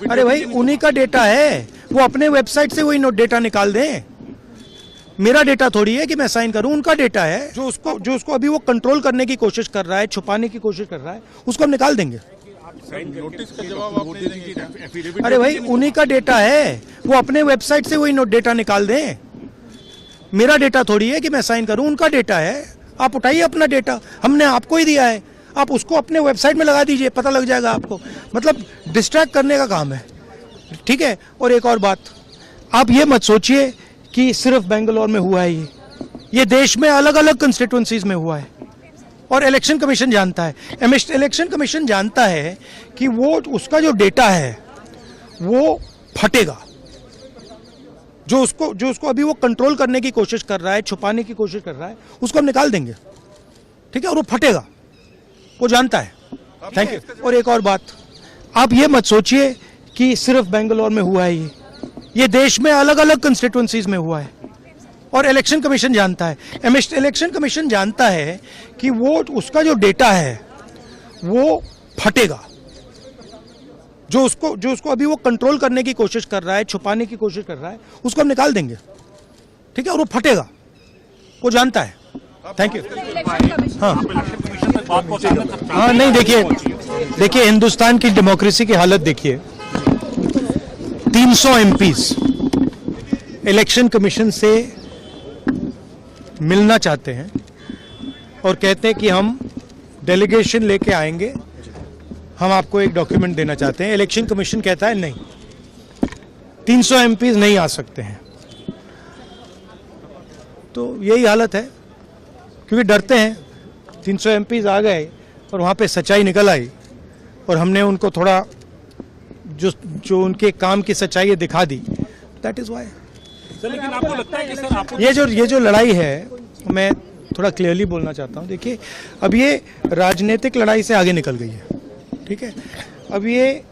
अरे भाई उन्हीं का डेटा है, वो अपने वेबसाइट से वही डेटा निकाल दें। मेरा डेटा थोड़ी है कि मैं साइन करूं, उनका डेटा है जो उसको अभी वो कंट्रोल करने की कोशिश कर रहा है, छुपाने की कोशिश कर रहा है, उसको हम निकाल देंगे। नोटिस का जवाब आप नहीं देंगे। अरे भाई उन्हीं का डेटा है, वो अपने वेबसाइट से वही डेटा निकाल दें। मेरा डेटा थोड़ी है कि मैं साइन करूं, उनका डेटा है। आप उठाइए अपना डेटा, हमने आपको ही दिया है, आप उसको अपने वेबसाइट में लगा दीजिए, पता लग जाएगा आपको। मतलब डिस्ट्रैक्ट करने का काम है, ठीक है। और एक और बात, आप ये मत सोचिए कि सिर्फ बेंगलोर में हुआ है, ये देश में अलग अलग कंस्टिट्यूएंसीज में हुआ है और इलेक्शन कमीशन जानता है। इलेक्शन कमीशन जानता है कि वो उसका जो डेटा है वो फटेगा, जो उसको अभी वो कंट्रोल करने की कोशिश कर रहा है, छुपाने की कोशिश कर रहा है, उसको हम निकाल देंगे, ठीक है। और वो फटेगा, वो जानता है। Thank you. और एक और बात, आप ये मत सोचिए कि सिर्फ बेंगलोर में हुआ है, ये देश में अलग अलग कंस्टिट्यूएंसीज में हुआ है और इलेक्शन कमीशन जानता है। इलेक्शन कमीशन जानता है कि वो उसका जो डेटा है वो फटेगा, जो उसको अभी वो कंट्रोल करने की कोशिश कर रहा है, छुपाने की कोशिश कर रहा है, उसको हम निकाल देंगे, ठीक है। और वो फटेगा, वो जानता है। Thank you. हाँ नहीं, देखिए हिंदुस्तान की डेमोक्रेसी की हालत देखिए। 300 एमपीज इलेक्शन कमीशन से मिलना चाहते हैं और कहते हैं कि हम डेलीगेशन लेके आएंगे, हम आपको एक डॉक्यूमेंट देना चाहते हैं। इलेक्शन कमीशन कहता है नहीं, 300 एमपीज नहीं आ सकते हैं। तो यही हालत है, क्योंकि डरते हैं। 300 एमपीज आ गए और वहाँ पे सच्चाई निकल आई और हमने उनको थोड़ा जो उनके काम की सच्चाई है दिखा दी। That is why. लेकिन आपको लगता है कि सर आपको ये जो लड़ाई है, मैं थोड़ा क्लियरली बोलना चाहता हूँ। देखिए अब ये राजनीतिक लड़ाई से आगे निकल गई है, ठीक है। अब ये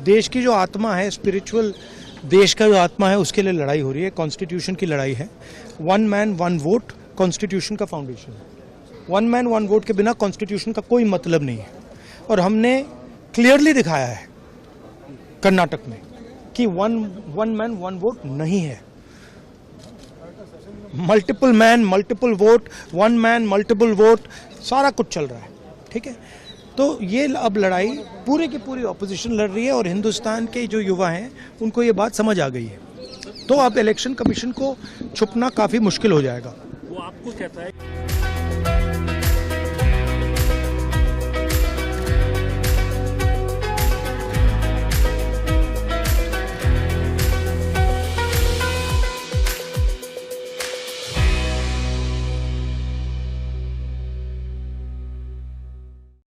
देश की जो आत्मा है, स्पिरिचुअल देश का जो आत्मा है, उसके लिए लड़ाई हो रही है। कॉन्स्टिट्यूशन की लड़ाई है। 1 मैन 1 वोट कॉन्स्टिट्यूशन का फाउंडेशन है। 1 मैन 1 वोट के बिना कॉन्स्टिट्यूशन का कोई मतलब नहीं है। और हमने क्लियरली दिखाया है कर्नाटक में कि 1 मैन 1 वोट नहीं है। Multiple man multiple vote, 1 man multiple vote, सारा कुछ चल रहा है, ठीक है। तो ये अब लड़ाई पूरी की पूरी ऑपोजिशन लड़ रही है और हिंदुस्तान के जो युवा हैं उनको ये बात समझ आ गई है। तो अब इलेक्शन कमीशन को छुपना काफ़ी मुश्किल हो जाएगा। वो आपको कहता है